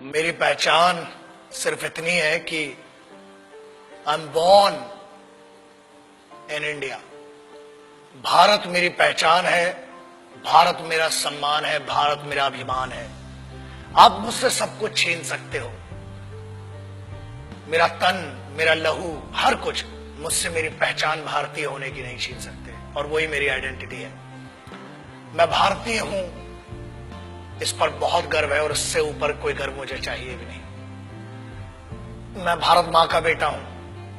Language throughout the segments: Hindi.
मेरी पहचान सिर्फ इतनी है कि I am born in India. Bharat मेरी पहचान है, भारत मेरा सम्मान है, भारत मेरा अभिमान है। आप मुझसे सब कुछ छीन सकते हो, मेरा तन, मेरा लहू, हर कुछ, मुझसे मेरी पहचान भारतीय होने की नहीं छीन सकते, और वही मेरी आइडेंटिटी है। मैं भारतीय हूं, इस पर बहुत गर्व है, और इससे ऊपर कोई गर्व मुझे चाहिए भी नहीं। मैं भारत मां का बेटा हूं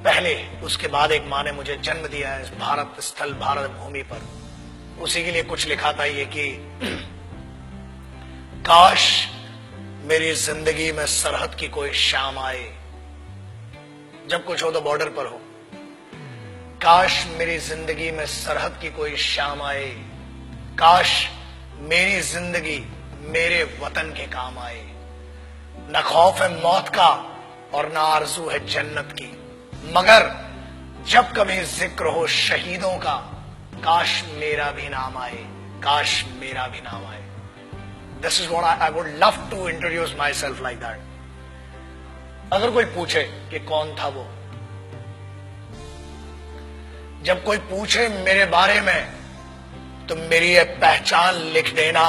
पहले, उसके बाद एक मां ने मुझे जन्म दिया है इस भारत स्थल, भारत भूमि पर। उसी के लिए कुछ लिखा था ये कि काश मेरी जिंदगी में सरहद की कोई शाम आए, जब कुछ हो तो बॉर्डर पर हो। काश मेरी जिंदगी में सरहद की कोई शाम आए, काश मेरी जिंदगी मेरे वतन के काम आए। न खौफ है मौत का और न आरजू है जन्नत की, मगर जब कभी जिक्र हो शहीदों का, काश मेरा भी नाम आए, काश मेरा भी नाम आए। This is what I would love to introduce myself like that. अगर कोई पूछे कि कौन था वो, जब कोई पूछे मेरे बारे में, तो मेरी ये पहचान लिख देना,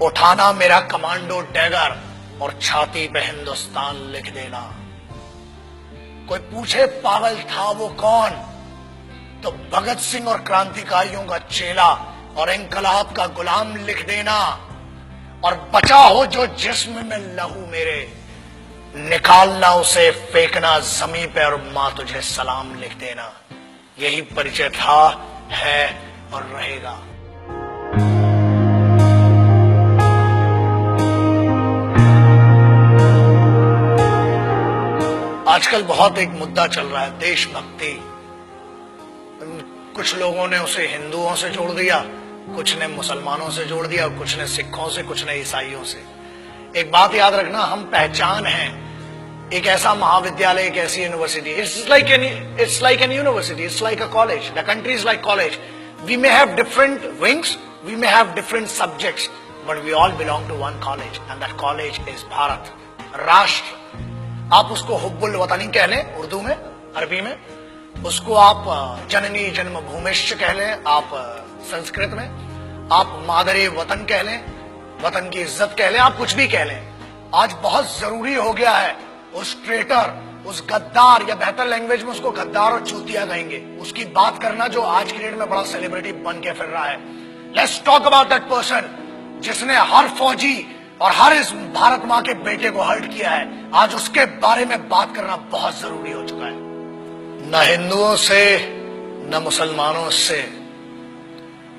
उठाना मेरा कमांडो डैगर और छाती पे हिंदुस्तान लिख देना। कोई पूछे पागल था वो कौन, तो भगत सिंह और क्रांतिकारियों का चेला और इंकलाब का गुलाम लिख देना। और बचा हो जो जिस्म में लहू मेरे, निकालना उसे, फेंकना जमीन पे, और मां तुझे सलाम लिख देना। यही परिचय था, है और रहेगा। आजकल बहुत एक मुद्दा चल रहा है, देशभक्ति। कुछ लोगों ने उसे हिंदुओं से जोड़ दिया, कुछ ने मुसलमानों से जोड़ दिया, कुछ ने सिखों से, कुछ ने ईसाइयों से। एक बात याद रखना, हम पहचान हैं, एक ऐसा महाविद्यालय, एक ऐसी university. It's like an university, it's like a college, the country is like college. We may have different wings, we may have different subjects, but we all belong to one college, and that college is Bharat, राष्ट्र। आप उसको हुब्बुल वतनी कह लें उर्दू में, अरबी में, उसको आप जननी जन्मभूमिश्च कह लें आप संस्कृत में, आप मादरे वतन कह लें, वतन की इज्जत कह लें, आप कुछ भी कह लें। आज बहुत जरूरी हो गया है उस ट्रेटर, उस गद्दार, या बेहतर लैंग्वेज में उसको गद्दार और चूतिया कहेंगे, उसकी बात करना जो आज की डेट में बड़ा सेलिब्रिटी बन के फिर रहा है। Let's talk about that person जिसने हर फौजी और हर इस भारत मां के बेटे को हर्ट किया है। आज उसके बारे में बात करना बहुत जरूरी हो चुका है। न हिंदुओं से न मुसलमानों से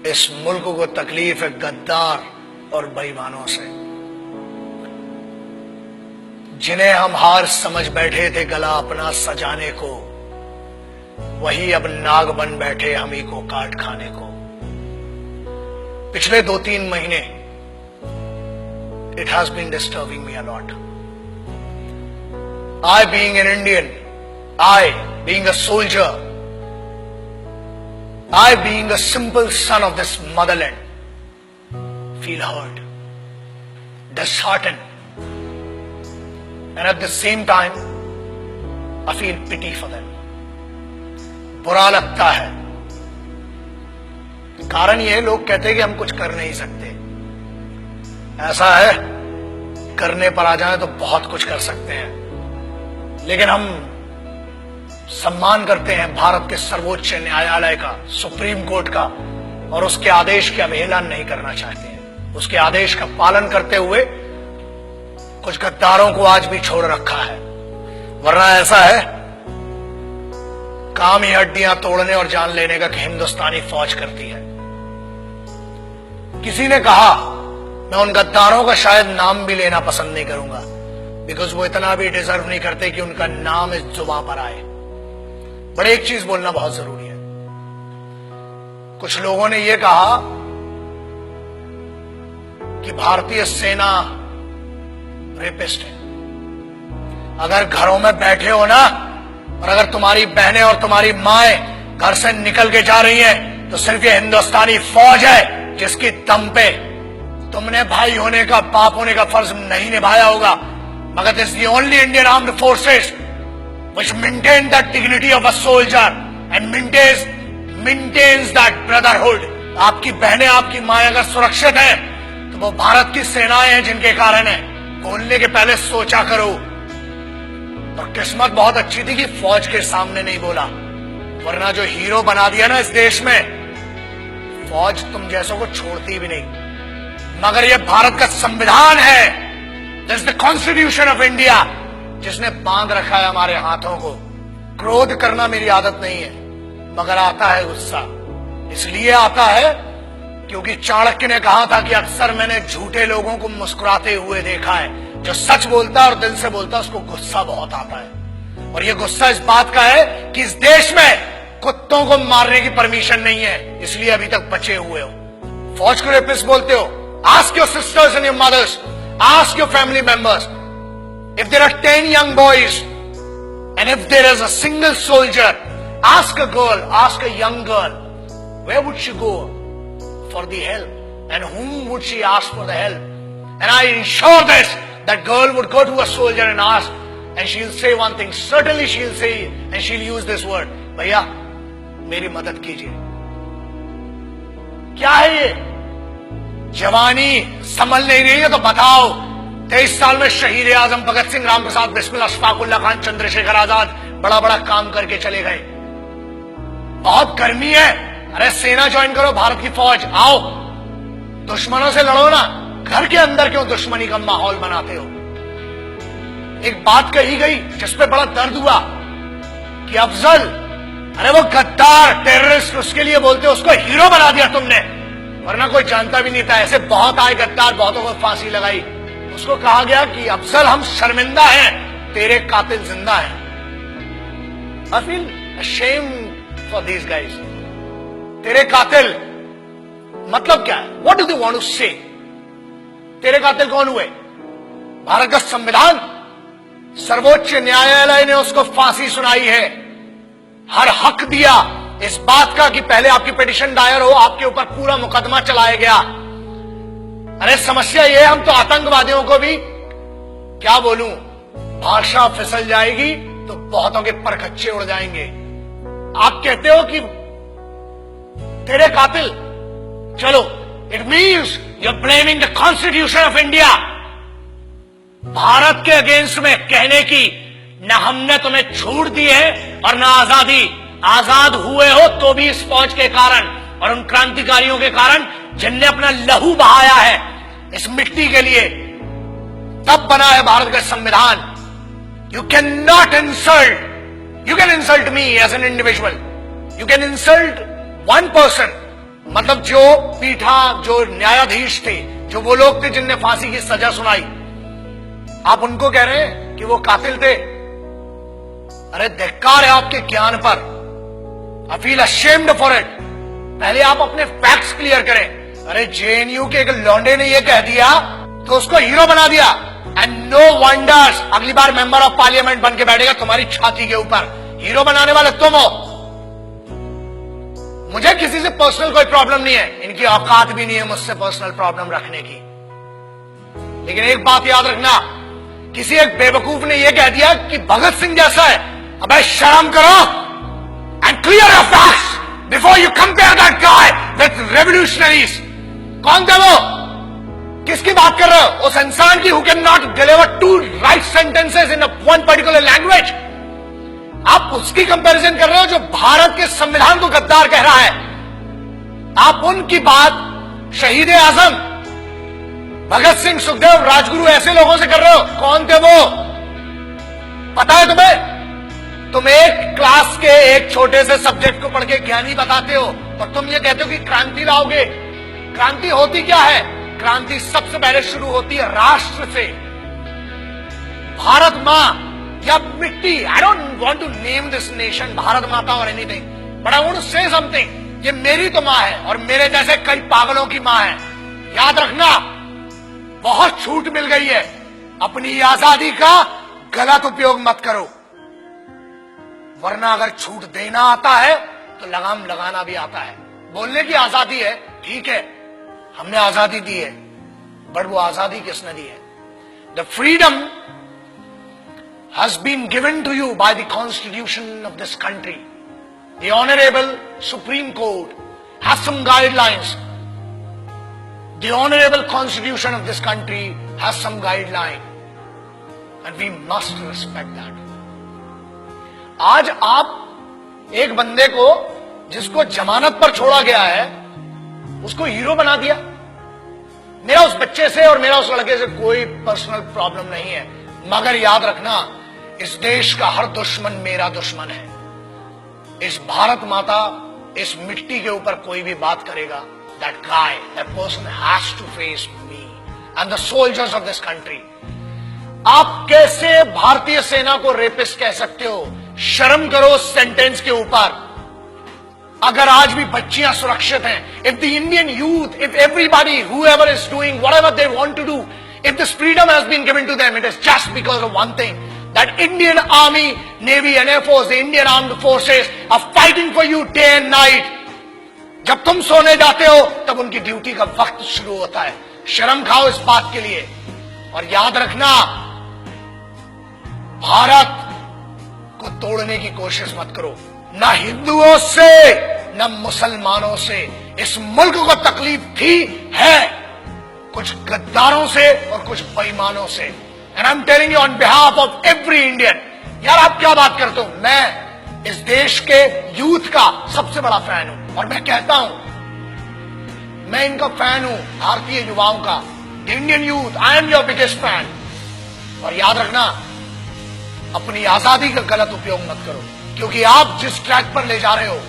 इस मुल्क को तकलीफ है गद्दार और बेईमानों से, जिन्हें हम हार समझ बैठे थे गला अपना सजाने को, वही अब नाग बन बैठे हम ही को काट खाने को। पिछले 2-3 महीने it has been disturbing me a lot. I being an Indian, I being a soldier, I being a simple son of this motherland, feel hurt, disheartened, and at the same time I feel pity for them. बुरा लगता है। कारण ये, लोग कहते हैं कि हम कुछ कर नहीं सकते। ऐसा है, करने पर आ जाए तो बहुत कुछ कर सकते हैं, लेकिन हम सम्मान करते हैं भारत के सर्वोच्च न्यायालय का, सुप्रीम कोर्ट का, और उसके आदेश की अवहेलना नहीं करना चाहते हैं। उसके आदेश का पालन करते हुए कुछ गद्दारों को आज भी छोड़ रखा है, वरना ऐसा है काम ही हड्डियां तोड़ने और जान लेने का हिंदुस्तानी फौज करती है। किसी ने कहा, मैं उन गद्दारों का शायद नाम भी लेना पसंद नहीं करूंगा, बिकॉज वो इतना भी डिजर्व नहीं करते कि उनका नाम इस जुबान पर आए। पर एक चीज बोलना बहुत जरूरी है। कुछ लोगों ने यह कहा कि भारतीय सेना रेपिस्ट है। अगर घरों में बैठे हो ना, और अगर तुम्हारी बहनें और तुम्हारी माएं घर से निकल के जा रही हैं, तो सिर्फ ये हिंदुस्तानी फौज है जिसकी दम पे तुमने भाई होने का, बाप होने का फर्ज नहीं निभाया होगा, मगर this the only Indian armed forces which maintain the dignity of a soldier and maintains that brotherhood. आपकी बहनें, आपकी माएं अगर सुरक्षित हैं तो वो भारत की सेनाएं हैं जिनके कारण है। बोलने के पहले सोचा करो। और किस्मत बहुत अच्छी थी कि फौज के सामने नहीं बोला, वरना जो हीरो बना दिया ना इस देश में, फौज तुम जैसों को छोड़ती भी नहीं। मगर यह भारत का संविधान है, this the constitution of India, जिसने बांध रखा है हमारे हाथों को। क्रोध करना मेरी आदत नहीं है, मगर आता है गुस्सा। इसलिए आता है क्योंकि चाणक्य ने कहा था कि अक्सर मैंने झूठे लोगों को मुस्कुराते हुए देखा है। जो सच बोलता है और दिल से बोलता है उसको गुस्सा बहुत आता है। और ये गुस्सा इस बात का है कि इस देश में कुत्तों को मारने की परमिशन नहीं है, इसलिए अभी तक बचे हुए हो। फौज को रेपिस्ट बोलते हो? Ask your sisters and your mothers, ask your family members, if there are 10 young boys and if there is a single soldier, ask a girl, ask a young girl, where would she go for the help and whom would she ask for the help? And I ensure this, that girl would go to a soldier and ask, and she'll say one thing, certainly she'll say, and she'll use this word, भैया मेरी मदद कीजिए। क्या है ये? जवानी संभल नहीं रही है तो बताओ। 23 साल में शहीद आजम भगत सिंह, राम प्रसाद बिस्मिल, अशफाक उल्लाह खान, चंद्रशेखर आजाद बड़ा बड़ा काम करके चले गए। बहुत गर्मी है, अरे सेना ज्वाइन करो, भारत की फौज, आओ दुश्मनों से लड़ो ना। घर के अंदर क्यों दुश्मनी का माहौल बनाते हो? एक बात कही गई जिसपे बड़ा दर्द हुआ कि अफजल, अरे वो गद्दार टेररिस्ट, उसके लिए बोलते हो, उसको हीरो बना दिया तुमने, वरना कोई जानता भी नहीं था। ऐसे बहुत आए गद्दार, बहुतों को फांसी लगाई। उसको कहा गया कि अफजल हम शर्मिंदा हैं, तेरे कातिल जिंदा हैं। I feel ashamed for these guys. तेरे कातिल मतलब क्या है? What do they want to say? तेरे कातिल कौन हुए? भारत का संविधान, सर्वोच्च न्यायालय ने उसको फांसी सुनाई है। हर हक दिया इस बात का कि पहले आपकी पिटीशन दायर हो, आपके ऊपर पूरा मुकदमा चलाया गया। अरे समस्या ये, हम तो आतंकवादियों को भी, क्या बोलूं, भाषा फिसल जाएगी तो बहुतों के परखच्चे उड़ जाएंगे। आप कहते हो कि तेरे कातिल, चलो, it means you are blaming the constitution of India. Bharat के अगेंस्ट में कहने की न हमने तुम्हें छूट दी है और न आजादी। आजाद हुए हो तो भी इस फौज के कारण और उन क्रांतिकारियों के कारण जिनने अपना लहू बहाया है इस मिट्टी के लिए। तब बना है भारत का संविधान। You can not insult, you can insult me as an individual, you can insult one person, मतलब जो पीठा, जो न्यायाधीश थे, जो वो लोग थे जिनने फांसी की सजा सुनाई, आप उनको कह रहे हैं कि वो कातिल थे। अरे धिक्कार है आपके ज्ञान पर। I feel ashamed for it. पहले आप अपने फैक्ट्स क्लियर करें। अरे जेएनयू के एक लौंडे ने ये कह दिया तो उसको हीरो बना दिया, एंड नो वंडर्स अगली बार मेंबर ऑफ पार्लियामेंट बन के बैठेगा तुम्हारी छाती के ऊपर। हीरो बनाने वाले तुम हो। मुझे किसी से पर्सनल कोई प्रॉब्लम नहीं है, इनकी औकात भी नहीं है मुझसे पर्सनल प्रॉब्लम रखने की। लेकिन एक बात याद रखना, किसी एक बेवकूफ ने यह कह दिया कि भगत सिंह जैसा है। अबे शर्म करो and clear your facts before you compare that guy with revolutionaries. कौन थे वो? किसकी बात कर रहे हो? उस इंसान की who can not deliver 2 right sentences in one particular language. आप उसकी कंपैरिजन कर रहे हो जो भारत के संविधान को गद्दार कह रहा है। आप उनकी बात शहीद आजम, भगत सिंह, सुखदेव, राजगुरु ऐसे लोगों से कर रहे हो। कौन थे वो? पता है तुम्हें? तुम एक क्लास के एक छोटे से सब्जेक्ट को पढ़ के ज्ञानी बताते हो और तुम ये कहते हो कि क्रांति लाओगे। क्रांति होती क्या है? क्रांति सबसे पहले शुरू होती है राष्ट्र से। भारत मां या मिट्टी, I don't want to name this nation Bharat Mata और anything, but I want to say something. ये मेरी तो मां है और मेरे जैसे कई पागलों की मां है। याद रखना, बहुत छूट मिल गई है। अपनी आजादी का गलत उपयोग मत करो, वरना अगर छूट देना आता है तो लगाम लगाना भी आता है। बोलने की आजादी है, ठीक है, हमने आजादी दी है, बट वो आजादी किसने दी है? The freedom has been given to you by the constitution of this country. The honourable supreme court has some guidelines. The honourable constitution of this country has some guideline and we must respect that. आज आप एक बंदे को जिसको जमानत पर छोड़ा गया है उसको हीरो बना दिया. मेरा उस बच्चे से और मेरा उस लड़के से कोई पर्सनल प्रॉब्लम नहीं है, मगर याद रखना इस देश का हर दुश्मन मेरा दुश्मन है. इस भारत माता, इस मिट्टी के ऊपर कोई भी बात करेगा, that guy, that person has to face me and the soldiers of this country. आप कैसे भारतीय सेना को रेपिस्ट कह सकते हो? शर्म करो सेंटेंस के ऊपर. अगर आज भी बच्चियां सुरक्षित हैं, if the Indian youth, if everybody whoever is doing whatever they want to do, if this freedom has been given to them, it is just because of one thing, that Indian Army, Navy and Air Force, the Indian Armed Forces are fighting for you day and night. जब तुम सोने जाते हो तब उनकी ड्यूटी का वक्त शुरू होता है. शर्म खाओ इस बात के लिए. और याद रखना, भारत को तोड़ने की कोशिश मत करो. न हिंदुओं से न मुसलमानों से इस मुल्क को तकलीफ थी, है कुछ गद्दारों से और कुछ बेईमानों से. And I am telling you on behalf of every Indian. यार आप क्या बात करते हो? मैं इस देश के यूथ का सबसे बड़ा फैन हूं और मैं कहता हूं, मैं इनका फैन हूं, भारतीय युवाओं का. The Indian youth, I am your biggest fan. और याद रखना, अपनी आजादी का गलत उपयोग मत करो, क्योंकि आप जिस ट्रैक पर ले जा रहे हो,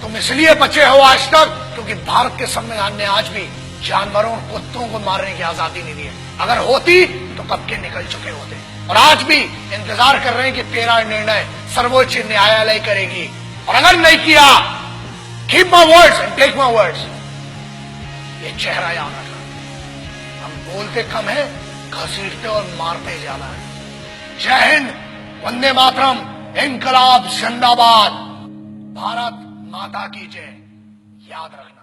तुम इसलिए बचे हो आज तक क्योंकि भारत के संविधान ने आज भी जानवरों और कुत्तों को मारने की आजादी नहीं दी है. अगर होती तो कब के निकल चुके होते. और आज भी इंतजार कर रहे हैं कि तेरा निर्णय सर्वोच्च न्यायालय करेगी. और अगर नहीं किया, keep my words and take my words. ये चेहरा याद रखना. हम बोलते कम है, घसीटते और मारते ज्यादा है. जय हिंद, वंदे मातरम, इनकलाब जिंदाबाद, भारत माता की जय. याद रखना.